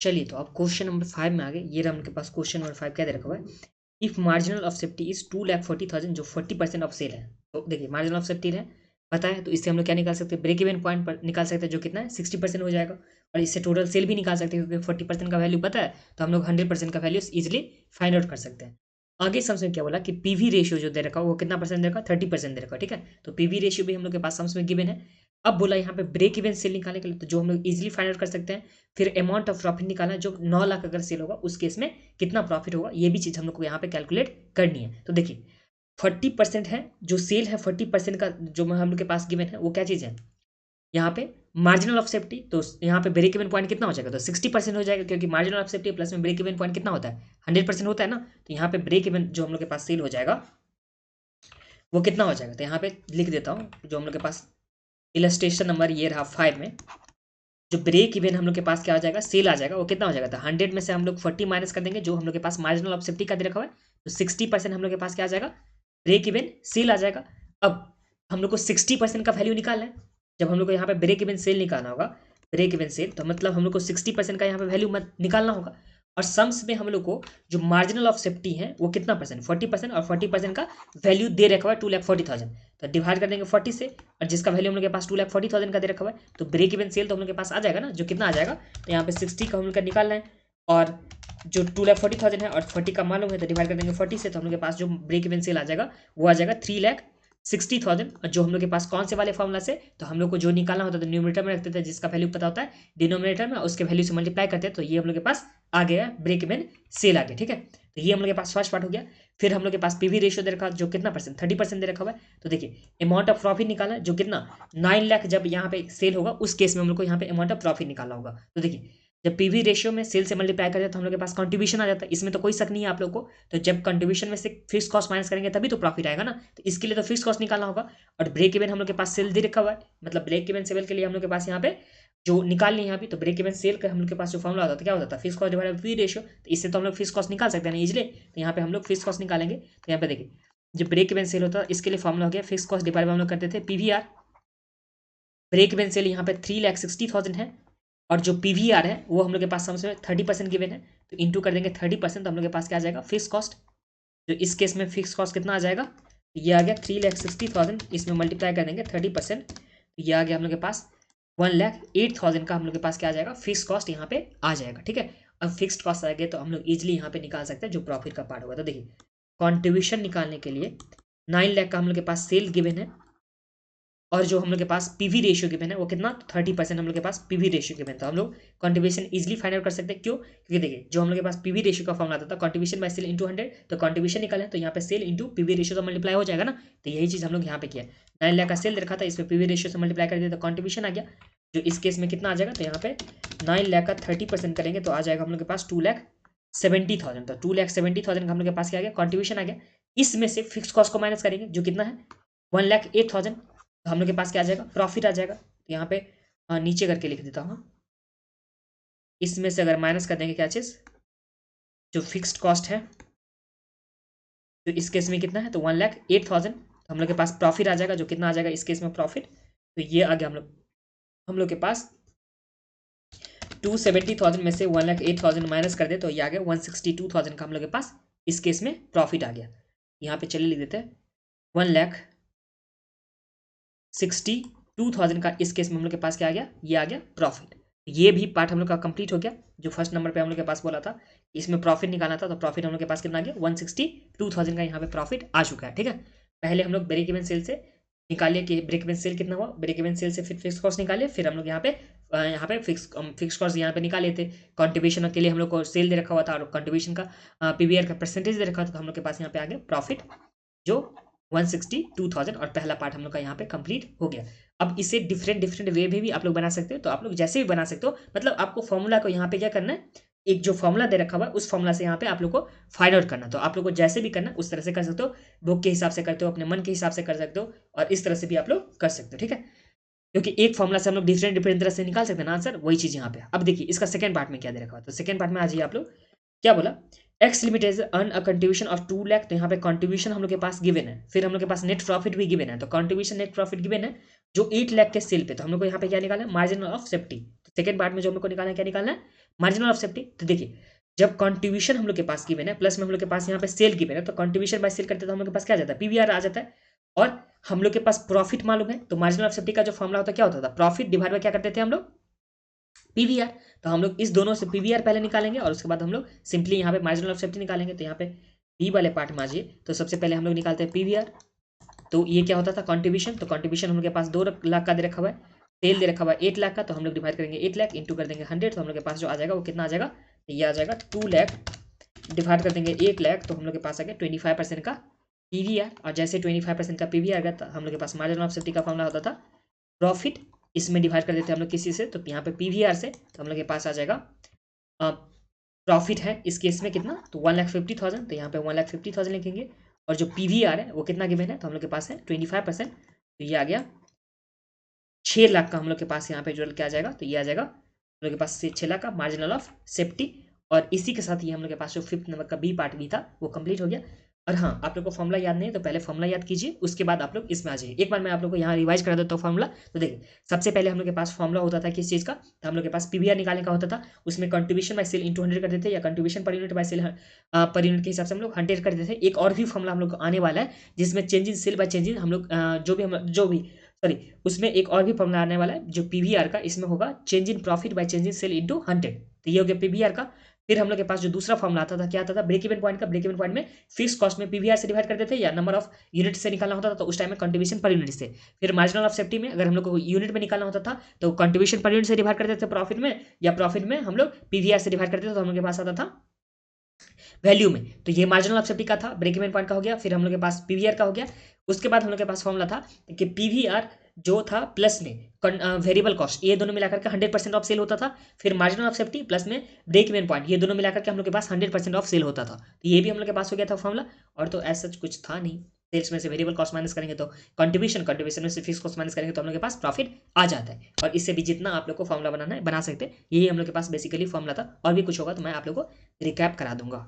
चलिए तो अब क्वेश्चन नंबर 5 में आ गए। ये रहा उनके पास क्वेश्चन नंबर 5 क्या दे रखा हुआ है, if marginal of safety is 2,40,000 जो 40% ऑफ सेल है। तो देखिए मार्जिनल ऑफ सेफ्टी है पता है, तो इससे हम लोग क्या निकाल सकते हैं, ब्रेक इवन पॉइंट पर निकाल सकते हैं जो कितना है 60% हो जाएगा, और इससे टोटल सेल भी निकाल सकते हैं क्योंकि 40% का वैल्यू पता है, तो हम लोग 100% का वैल्यू इजिली फाइंड आउट कर सकते हैं। आगे सम्स में क्या बोला कि पीवी रेशियो जो दे रखा है वो कितना परसेंट दे रखा है, 30% दे रखा है। ठीक है, तो पीवी रेशियो भी हम लोग के पास सम्स में गिवन है। अब बोला यहाँ पे ब्रेक इवन सेल निकालने के लिए, तो जो हम लोग इजिली फाइंड आउट कर सकते हैं। फिर अमाउंट ऑफ प्रॉफिट निकालना है, जो 9 लाख अगर सेल होगा उस केस में कितना प्रॉफिट होगा, ये भी चीज़ हम लोग को यहाँ पे कैलकुलेट करनी है। तो देखिए 40% है जो सेल है, 40% का जो हम लोग के पास गिवन है वो क्या चीज़ है, यहाँ पे मार्जिनल ऑफ सेफ्टी। तो यहाँ पे ब्रेक इवन पॉइंट कितना हो जाएगा, तो 60% हो जाएगा, क्योंकि मार्जिनल ऑफ सेफ्टी प्लस में ब्रेक इवन पॉइंट कितना होता है, 100% होता है ना। तो यहाँ पे ब्रेक इवन जो हम लोग के पास सेल हो जाएगा वो कितना हो जाएगा, तो यहाँ पे लिख देता हूँ जो हम लोग के पास इलस्ट्रेशन नंबर ये रहा 5 में, जो ब्रेक इवन हम लोग के पास क्या हो जाएगा, सेल आ जाएगा, वो कितना हो जाएगा, तो 100 में से हम लोग 40 माइनस कर देंगे जो हम लोग के पास मार्जिनल ऑफ सेफ्टी का दे रखा हुआ है, तो 60% हम लोग के पास क्या आ जाएगा, ब्रेक इवन सेल आ जाएगा। अब हम लोग को 60% का वैल्यू निकालना है। जब हम लोग को यहाँ पे ब्रेक इवन सेल निकालना होगा, ब्रेक इवन सेल, तो मतलब हम लोग को 60% का यहाँ पे वैल्यू निकालना होगा। और सम्स में हम लोग को जो मार्जिनल ऑफ सेफ्टी है वो कितना परसेंट, 40%, और 40% का वैल्यू दे रखा हुआ है 2,40,000, तो डिवाइड कर देंगे 40 से, और जिसका वैल्यू हम लोग के पास 2,40,000 का दे रखा हुआ है, तो ब्रेक इवन सेल तो हम लोग के पास आ जाएगा ना, जो कितना आ जाएगा, तो यहाँ पे 60 का हम लोग का निकालना है, और जो 2,40,000 है और 40 का मालूम है तो डिवाइड कर देंगे 40 से, तो हम लोग के पास जो ब्रेक इवन सेल आ जाएगा वो आ जाएगा 3,60,000। और जो हम लोग के पास कौन से वाले फॉर्मूला से, तो हम लोग को जो निकालना होता है तो न्यूमरेटर में रखते थे, जिसका वैल्यू पता होता है डिनोमिनेटर में, उसके वैल्यू से मल्टीप्लाई करते हैं, तो ये हम लोग के पास आ गया ब्रेक इवन सेल आ गया। ठीक है, तो ये हम लोग के पास फर्स्ट पार्ट हो गया। फिर हम लोग के पास पीवी रेशियो दे रखा जो कितना परसेंट, 30% दे रखा हुआ है। तो देखिए अमाउंट ऑफ प्रॉफिट निकाला जो कितना 9 लाख जब यहाँ पे सेल होगा उस केस में हम लोग को यहाँ पे अमाउंट ऑफ प्रॉफिट निकालना होगा। तो देखिए जब पीवी रेशियो में सेल से मल्टीप्लाई करें तो हम लोग के पास कंट्रीब्यूशन आ जाता है, इसमें तो कोई शक नहीं है आप लोग को। तो जब कंट्रीब्यूशन में से फिक्स कॉस्ट माइनस करेंगे तभी तो प्रॉफिट आएगा ना, तो इसके लिए तो फिक्स कॉस्ट निकालना होगा। और ब्रेक इवन हम लोग के पास सेल दे रखा हुआ है, मतलब ब्रेक इवन सेल के लिए हम लोग के पास यहाँ पे जो निकालनी है यहाँ पे, तो ब्रेक इवन सेल का हम लोग के पास जो फॉर्मूला होता है क्या होता है, fix cost divided by P ratio. तो इससे तो हम लोग फिक्स कॉस्ट निकाल सकते हैं ना इजिली, तो यहाँ पे हम लोग फिक्स कॉस्ट निकालेंगे। तो यहाँ पे देखिए जो ब्रेक इवन सेल होता है इसके लिए फॉर्मूला हो गया फिक्स कॉस्ट डिवाइड हम लोग करते थे पीवीआर। ब्रेक इवन सेल यहाँ पे 3,60,000 है, और जो पीवीआर है वो हम लोग के पास समझ 30% गिवन है, तो इंटू कर देंगे 30%, तो हम लोग के पास क्या आ जाएगा फिक्स कॉस्ट। जो इस केस में फिक्स कॉस्ट कितना आ जाएगा, ये आ गया 3,60,000, इसमें मल्टीप्लाई कर देंगे 30%, तो ये आ गया हम लोग के पास 1,08,000 का हम लोग के पास क्या आ जाएगा फिक्स कॉस्ट यहाँ पे आ जाएगा। ठीक है, अब फिक्स्ड कॉस्ट आ गया तो हम लोग इजिली यहाँ पे निकाल सकते हैं जो प्रॉफिट का पार्ट होगा। तो देखिए कॉन्ट्रीब्यूशन निकालने के लिए 9 लाख का हम लोग के पास सेल गिवन है, और जो हम लोग के पास पीवी रेशियो गिवन है वो कितना, 30% हम लोग के पास पीवी रेशियो गिवन, तो हम लोग कंट्रीब्यूशन इजिली फाइंड आउट कर सकते हैं। क्यों, क्योंकि देखिए जो हम लोग के पास पीवी रेशियो का फॉर्मूला आता था कंट्रीब्यूशन बाय सेल इंटू 100, तो कंट्रीब्यूशन निकाले तो यहाँ पे सेल इंटू पीवी रेशियो तो मल्टीप्लाई हो जाएगा ना, तो यही चीज़ हम लोग यहाँ पे किया। 9 लाख का सेल रखा था, इसमें पीवी रेशियो से मल्टीप्लाई कर दिया तो कंट्रीब्यूशन आ गया, जो इस केस में कितना आ जाएगा, तो यहाँ पे 9 लाख का 30% करेंगे तो आ जाएगा हम लोग के पास 2,70,000, तो 2,70,000 का हम लोग के पास क्या आ गया कॉन्ट्रीब्यूशन आ गया। इसमें से फिक्स कॉस्ट को माइनस करेंगे जो कितना है 1,08,000, तो हम लोग के पास क्या आ जाएगा प्रॉफिट आ जाएगा। तो यहाँ पे नीचे करके लिख देता हूँ, इसमें से अगर माइनस कर देंगे क्या चीज़, जो फिक्स्ड कॉस्ट है, तो इस केस में कितना है, तो 1,08,000, तो हम लोग के पास प्रॉफिट आ जाएगा जो कितना आ जाएगा इस केस में प्रॉफिट, तो ये आ गया हम लोग के पास 270,000 में से 1,08,000 माइनस कर दे तो ये आ गया 162,000 का हम लोग के पास इस केस में प्रॉफिट आ गया। यहाँ पे चलिए लिख देते हैं 1,62,000 का इस केस में हम लोग के पास क्या आ गया, ये आ गया प्रॉफिट। ये भी पार्ट हम लोग का कंप्लीट हो गया। जो फर्स्ट नंबर पे हम लोग के पास बोला था इसमें प्रॉफिट निकालना था, तो प्रॉफिट हम लोग के पास कितना आ गया 162,000 का यहाँ पे प्रॉफिट आ चुका है। ठीक है, पहले हम लोग ब्रेक इवन सेल से निकालिए कि ब्रेक इवन सेल कितना हुआ, ब्रेक इवन सेल से फिर फिक्स कॉस्ट निकालिए, फिर हम लोग यहाँ पे फिक्स कॉस्ट यहाँ पे निकाले थे। कंट्रीब्यूशन के लिए हम लोग को सेल दे रखा हुआ था और कंट्रीब्यूशन का पीवीआर का परसेंटेज दे रखा था, तो हम लोग के पास यहाँ पे आ गया प्रॉफिट जो 162,000, और पहला पार्ट हम लोग का यहाँ पे कंप्लीट हो गया। अब इसे डिफरेंट वे में भी आप लोग बना सकते हो, तो आप लोग जैसे भी बना सकते हो, मतलब आपको फॉर्मूला को यहाँ पे क्या करना है, एक जो फॉर्मूला दे रखा हुआ है उस फॉर्मूला से यहाँ पे आप लोग को फाइंड आउट करना, तो आप लोग को जैसे भी करना है उस तरह से कर सकते हो, बुक के हिसाब से करते हो, अपने मन के हिसाब से कर सकते हो, और इस तरह से भी आप लोग कर सकते हो। ठीक है, क्योंकि एक फॉर्मूला से हम लोग डिफरेंट तरह से निकाल सकते हैं ना आंसर, वही चीज़ यहाँ पे। अब देखिए इसका सेकंड पार्ट में क्या दे रखा हुआ है, तो सेकंड पार्ट में आ जाइए आप लोग, क्या बोला x limited earn a contribution of 2 lakh, तो यहाँ पे कंट्रीब्यूशन हम लोग के पास गिवन है, फिर हम लोग के पास नेट प्रॉफिट भी गिवन है, तो कंट्रीब्यूशन नेट प्रॉफिट गिवन है जो 8 लाख के सेल पे, तो हम लोग को यहाँ पे क्या निकालना है, मार्जिनल ऑफ सेफ्टी। तो सेकंड पार्ट में जो हम लोग को निकालना है, क्या निकालना है, मार्जिनल ऑफ सेफ्टी। तो देखिए जब कंट्रीब्यूशन हम लोग के पास गिवन है प्लस में हम लोग के पास यहाँ पे सेल गिवन है, तो कंट्रीब्यूशन बाय सेल करते तो हम लोग के पास क्या आ जाता है, पीवीआर आ जाता है, और हम लोग के पास प्रॉफिट मालूम है, तो मार्जिनल ऑफ सेफ्टी का जो फॉर्मुला होता है क्या होता था, प्रॉफिट डिवाइड बाय क्या करते थे हम लोग, पीवीआर। तो हम लोग इस दोनों से पीवीआर पहले निकालेंगे और उसके बाद हम लोग सिंपली यहाँ पे मार्जिनल ऑफ सेफ्टी निकालेंगे। तो यहाँ पे बी वाले पार्ट में आ जाइए, तो सबसे पहले हम लोग निकालते हैं पीवीआर। तो ये क्या होता था, कंट्रीब्यूशन, तो कंट्रीब्यूशन हम लोग के पास 2 लाख का दे रखा हुआ है, सेल दे रखा हुआ है 8 लाख का, तो हम लोग डिवाइड करेंगे 8 लाख इंटू कर देंगे 100, तो हम लोग के पास जो आ जाएगा वो कितना आ जाएगा, ये आ जाएगा 2 लाख डिवाइड कर देंगे 8 लाख, तो हम लोग के पास आ गया 25% का पीवीआर। और जैसे 25% का पीवीआर आ गया तो हम लोग के पास मार्जिन ऑफ सेफ्टी का फॉर्मूला होता था प्रॉफिट, इसमें डिवाइड कर देते हैं हम लोग किसी से, तो यहाँ पे पीवीआर से, तो हम लोग के पास आ जाएगा प्रॉफिट है इस केस में कितना, तो 1,50,000, तो यहाँ पे 1,50,000 लिखेंगे, और जो पीवीआर है वो कितना गिवन है, तो हम लोग के पास है 25%, तो ये आ गया 6 लाख का हम लोग के पास यहाँ पे जो क्या आ जाएगा, तो ये आ जाएगा हम लोग के पास 6 लाख का मार्जिनल ऑफ सेफ्टी। और इसी के साथ ही हम लोग के पास जो 5th नंबर का बी पार्ट भी था वो कंप्लीट हो गया। और हाँ, आप लोग को फॉर्मुला याद नहीं है तो पहले फॉर्मुला याद कीजिए, उसके बाद आप लोग इसमें आ जाइए। एक बार मैं आप लोग को यहाँ रिवाइज करा देता हूँ फॉर्मुला। तो देखिए सबसे पहले हम लोग के पास फॉर्मुला होता था किस चीज़ का, तो हम लोग के पास पीवीआर निकालने का होता था, उसमें कंट्रीब्यूशन बाय सेल इंटू 100 कर देते, या contribution per unit by sale per unit के हिसाब से हम लोग 100 कर देते। एक और भी फॉर्मुला हम लोग को आने वाला है जिसमें change in sale by change in हम लोग जो भी सॉरी उसमें एक और भी फॉर्मुला आने वाला है जो पीवीआर का, इसमें होगा change in profit by change in sale into 100, तो ये हो गया पीवीआर का। फिर हम लोग के पास जो दूसरा फॉर्मुला आता था क्या आता था, ब्रेक इवन पॉइंट का। ब्रेक इवन पॉइंट में फिक्स कॉस्ट में पीवीआर से डिवाइड करते थे या नंबर ऑफ यूनिट से निकालना होता था, तो उस टाइम में कंट्रीब्यूशन पर यूनिट से। फिर मार्जिनल ऑफ सेफ्टी में अगर हम लोग को यूनिट में निकालना होता था तो कंट्रीब्यूशन पर यूनिट से डिवाइड करते थे प्रॉफिट में, या प्रॉफिट में हम लोग पीवीआर से डिवाइड करते थे, तो हम लोग के पास आता था वैल्यू में। तो ये मार्जिनल ऑफ सेफ्टी का था, ब्रेक इवन पॉइंट का हो गया, फिर हम लोग के पास पीवीआर का हो गया। उसके बाद हम लोग के पास फॉर्मुला था कि पीवीआर जो था प्लस में वेरिएबल कॉस्ट, ये दोनों मिलाकर के 100% ऑफ सेल होता था। फिर मार्जिनल ऑफ सेफ्टी प्लस में ब्रेक इवन पॉइंट, ये दोनों मिलाकर के हम लोग के पास 100% ऑफ सेल होता था। तो ये भी हम लोग के पास हो गया था फॉर्मुला। और तो ऐसा कुछ था नहीं, सेल्स में से वेरिएबल कॉस्ट माइनस करेंगे तो कंट्रीब्यूशन में से फिक्स कॉस्ट माइनस करेंगे तो हम लोग के पास प्रॉफिट आ जाता है। और इससे भी जितना आप लोग को फॉर्मुला बनाना है बना सकते हैं, यही हम लोग के पास बेसिकली फॉर्मुला था। और भी कुछ होगा तो मैं आप लोग को रिकैप करा दूंगा।